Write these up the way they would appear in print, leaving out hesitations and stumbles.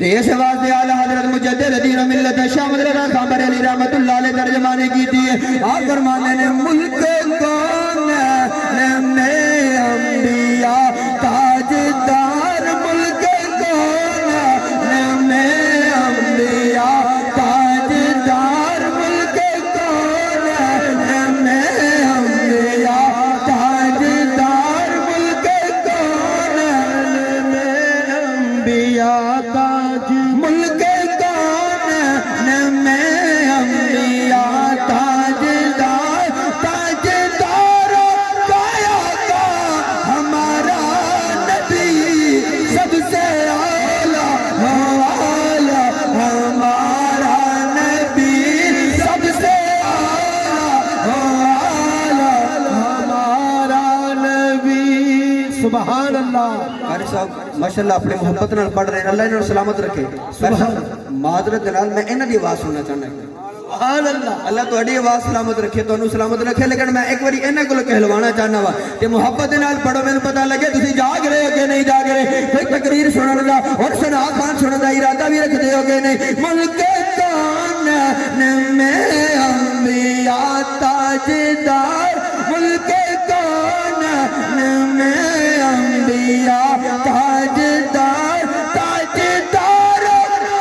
اس واسطے اعلی حضرت مجدد دین و ملت شام حضرت خامر علی رحمت اللہ علیہ ترجمانی کی تھی آپ فرمانے نے ملک کون میں انبیاء تاجدار ملک کون میں انبیاء تاجدار ملک کون میں انبیاء تاجدار ملک کون میں انبیاء تاج ملک کون میں انبیاء تاجدار تاجدار کایا کا ہمارا نبی سب سے اعلیٰ اعلیٰ ہمارا نبی سب سے اعلیٰ اعلیٰ ہمارا نبی سبحان اللہ قاری صاحب ماشاءاللہ اپنے محبت نال پڑھ رہے ہیں اللہ انہوں سلامت رکھے معذرت دلال میں انہوں دی آواز سننا چاہنا ہے سبحان اللہ اللہ تو اڈی آواز سلامت رکھے تو انہوں سلامت رکھے لیکن میں ایک باری انہوں کو کہلوانا چاہنا ہوا کہ محبت نال پڑھو میں پتہ لگے تسی جاگ رہے ہو کہ نہیں جاگ رہے کوئی تقریر سنن دا اور سنا خان سنن دا ارادہ بھی رکھتے ہو کہ نہیں ملک کون میں انبیاء تاجدار ملک کون میں انبیاء تاجدار تاجدار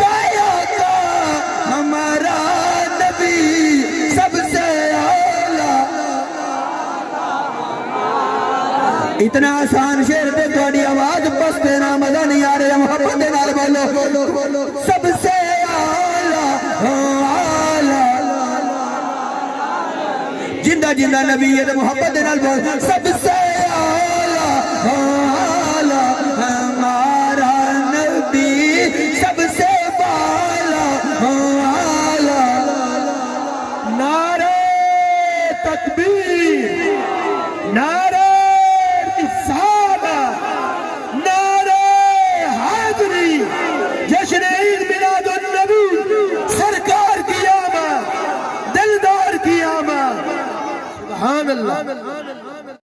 کایا کا ہمارا نبی سب سے اعلیٰ اتنا آسان شعر دے تھوڑی آواز پس دینا مزہ نہیں آ رہا محبت نال بولو سب سے اعلیٰ اعلیٰ جندہ جندہ نبی ہے محبت نال بولو سب سے اعلیٰ اعلیٰ ہمارا نبی سب سے اعلیٰ اعلیٰ نعرہ تکبیر نعرہ رسالت نعرہ حاضری جشن عید میلاد النبی سرکار کی آمد دلدار کی آمد سبحان اللہ